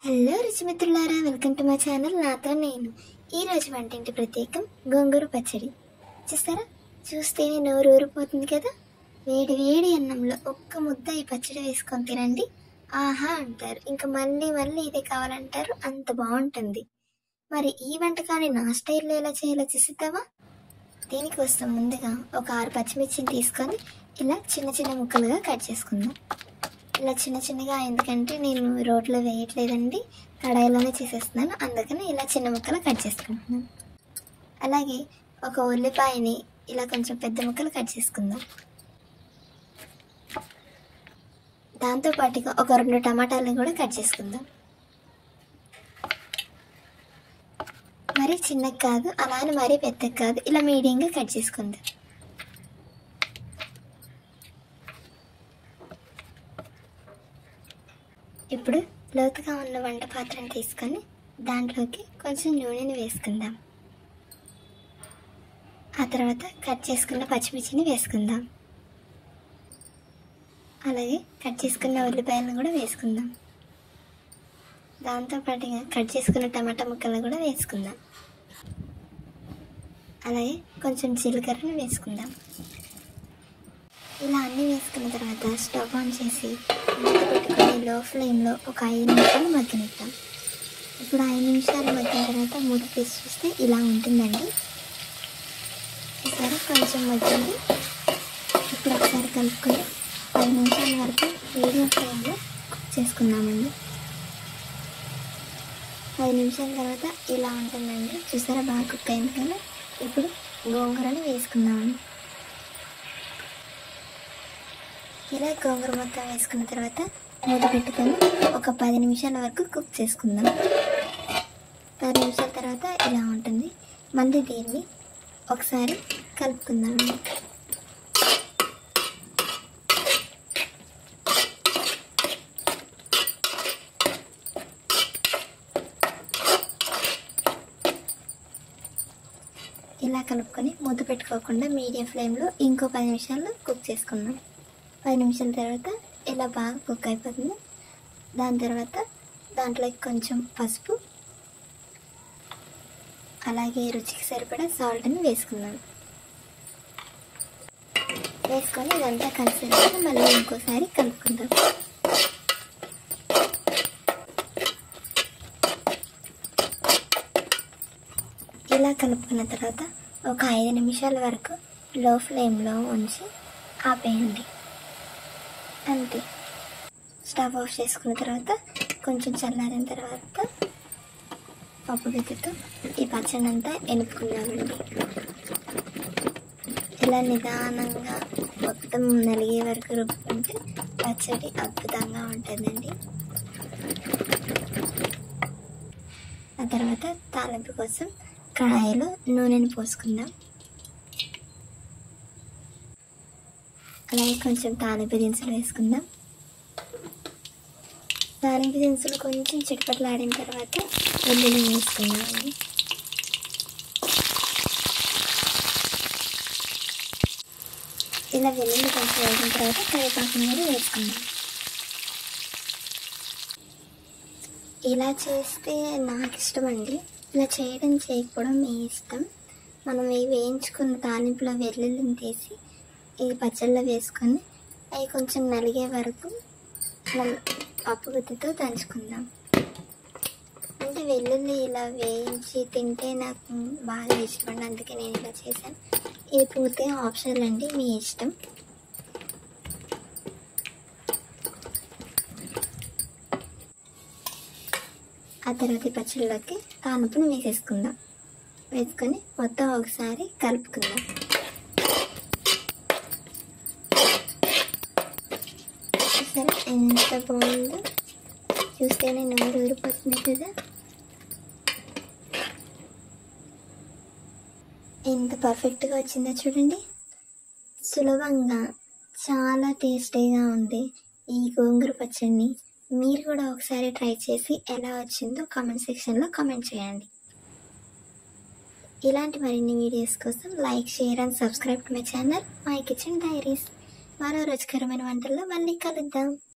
Hello రుచిమిత్రులారా, welcome to my channel. నాతో నేను. ఈరోజు వంటింటి ప్రత్యేకం గోంగూర పచ్చడి. చూస్తారా, చూస్తేనే నోరు ఊరిపోతుంది కదా. వేడి వేడి అన్నంలో ఒక్క ముద్ద ఈ పచ్చడి వేసుకొని తినండి, ఆహా అంటారు. ఇంకా మళ్ళీ మళ్ళీ ఇదే కావాలంటారు, అంత బాగుంటుంది. మరి ఈ వంటకాన్ని నా స్టైల్లో ఎలా చేయాలో చూసిద్దామా? దీనికోసం ముందుగా ఒక 6 పచ్చిమిర్చిని తీసుకొని ఇలా చిన్న చిన్న ముక్కలుగా కట్ చేసుకుందాం. ఇలా చిన్న చిన్నగా, ఎందుకంటే నేను రోట్లో వేయట్లేదండి, కడాయిలోనే చేసేస్తున్నాను, అందుకని ఇలా చిన్న ముక్కలు కట్ చేసుకుంటున్నాను. అలాగే ఒక ఉల్లిపాయని ఇలా కొంచెం పెద్ద ముక్కలు కట్ చేసుకుందాం. దాంతోపాటుగా ఒక 2 టమాటాలను కూడా కట్ చేసుకుందాం. మరీ చిన్నగా కాదు, అలానే మరీ పెద్దగా కాదు, ఇలా మీడియంగా కట్ చేసుకుందాం. ఇప్పుడు లోతుగా ఉన్న వంట పాత్రను తీసుకొని దాంట్లోకి కొంచెం నూనెని వేసుకుందాం. ఆ తర్వాత కట్ చేసుకున్న పచ్చిమిర్చిని వేసుకుందాం. అలాగే కట్ చేసుకున్న ఉల్లిపాయలను కూడా వేసుకుందాం. దాంతోపాటుగా కట్ చేసుకున్న టమాటా ముక్కలను కూడా వేసుకుందాం. అలాగే కొంచెం జీలకర్రను వేసుకుందాం. ఇలా అన్నీ వేసుకున్న తర్వాత స్టవ్ ఆన్ చేసి మూత పెట్టుకొని లో ఫ్లేమ్లో ఒక 5 నిమిషాలు మగ్గనిద్దాం. ఇప్పుడు 5 నిమిషాలు మగ్గిన తర్వాత మూత తీసి చూస్తే ఇలా ఉంటుందండి. ఈసారి కొంచెం మగ్గింది. ఇప్పుడు ఒకసారి కలుపుకొని 10 నిమిషాల వరకు మీడియం ఫ్లేమ్లో కుక్ చేసుకుందామండి. 5 నిమిషాల తర్వాత ఇలా ఉంటుందండి. చూసారా, బాగా కుక్ అయింది కదా. ఇప్పుడు గోంగూరని వేసుకుందామండి. ఇలా గోంగూర మొత్తం వేసుకున్న తర్వాత మూత పెట్టుకొని ఒక 10 నిమిషాల వరకు కుక్ చేసుకుందాం. 10 నిమిషాల తర్వాత ఇలా ఉంటుంది. మళ్ళీ దీన్ని ఒకసారి కలుపుకుందాం. ఇలా కలుపుకొని మూత పెట్టుకోకుండా మీడియం ఫ్లేమ్లో ఇంకో 10 నిమిషాలు కుక్ చేసుకుందాం. 10 నిమిషాల తర్వాత ఇలా బాగా కుక్ అయిపోతుంది. దాని తర్వాత దాంట్లోకి కొంచెం పసుపు, అలాగే రుచికి సరిపడా సాల్ట్ని వేసుకుందాం. వేసుకొని ఇదంతా కలిసేలాగా మళ్ళీ ఇంకోసారి కలుపుకుందాం. ఇలా కలుపుకున్న తర్వాత ఒక 5 నిమిషాల వరకు లో ఫ్లేమ్లో ఉంచి ఆపేయండి. అంతే. స్టవ్ ఆఫ్ చేసుకున్న తర్వాత కొంచెం చల్లారిన తర్వాత పప్పు గుత్తితో ఈ పచ్చడి అంతా ఎనుపుకున్నామండి. ఇలా నిదానంగా మొత్తం నలిగే వరకు రుబ్బుకుంటే పచ్చడి అద్భుతంగా ఉంటుందండి. ఆ తర్వాత తాలింపు కోసం కడాయిలో నూనెని పోసుకుందాం. అలాగే కొంచెం తాలింపు దినుసులు వేసుకుందాం. తాలింపు దినుసులు కొంచెం చిటపటలాడిన తర్వాత వెల్లుల్లి వేసుకుందామండి. ఇలా వెల్లుల్లి కొంచెం వేసిన తర్వాత కరివేపాకు కూడా వేసుకుందాం. ఇలా చేస్తే నాకు ఇష్టం అండి. ఇలా చేయడం చేయకపోవడం మీ ఇష్టం. మనం ఇవి వేయించుకున్న తాలింపులో వెల్లుల్లిని తీసి ఈ పచ్చళ్ళలో వేసుకొని అవి కొంచెం నలిగే వరకు పప్పు గుత్తితో దంచుకుందాం. అంటే వెల్లుల్లి ఇలా వేయించి తింటే నాకు బాగా ఇష్టం, అందుకే నేను ఇలా చేశాను. ఇది పూర్తిగా ఆప్షనల్ అండి, మీ ఇష్టం. ఆ తర్వాత ఈ పచ్చళ్ళలోకి తాలింపును వేసేసుకుందాం. వేసుకొని మొత్తం ఒకసారి కలుపుకుందాం. సరే, ఎంత బాగుందో చూస్తేనే నోరు ఊరిపోతుంది కదా. ఎంత పర్ఫెక్ట్గా వచ్చిందో చూడండి. సులభంగా చాలా టేస్టీగా ఉంది ఈ గోంగూర పచ్చడిని. మీరు కూడా ఒకసారి ట్రై చేసి ఎలా వచ్చిందో కామెంట్ సెక్షన్లో కామెంట్ చేయండి. ఇలాంటి మరిన్ని వీడియోస్ కోసం like, share and subscribe to my channel my kitchen diaries. మరో రుచికరమైన వంటల్లో మళ్ళీ కలుద్దాం.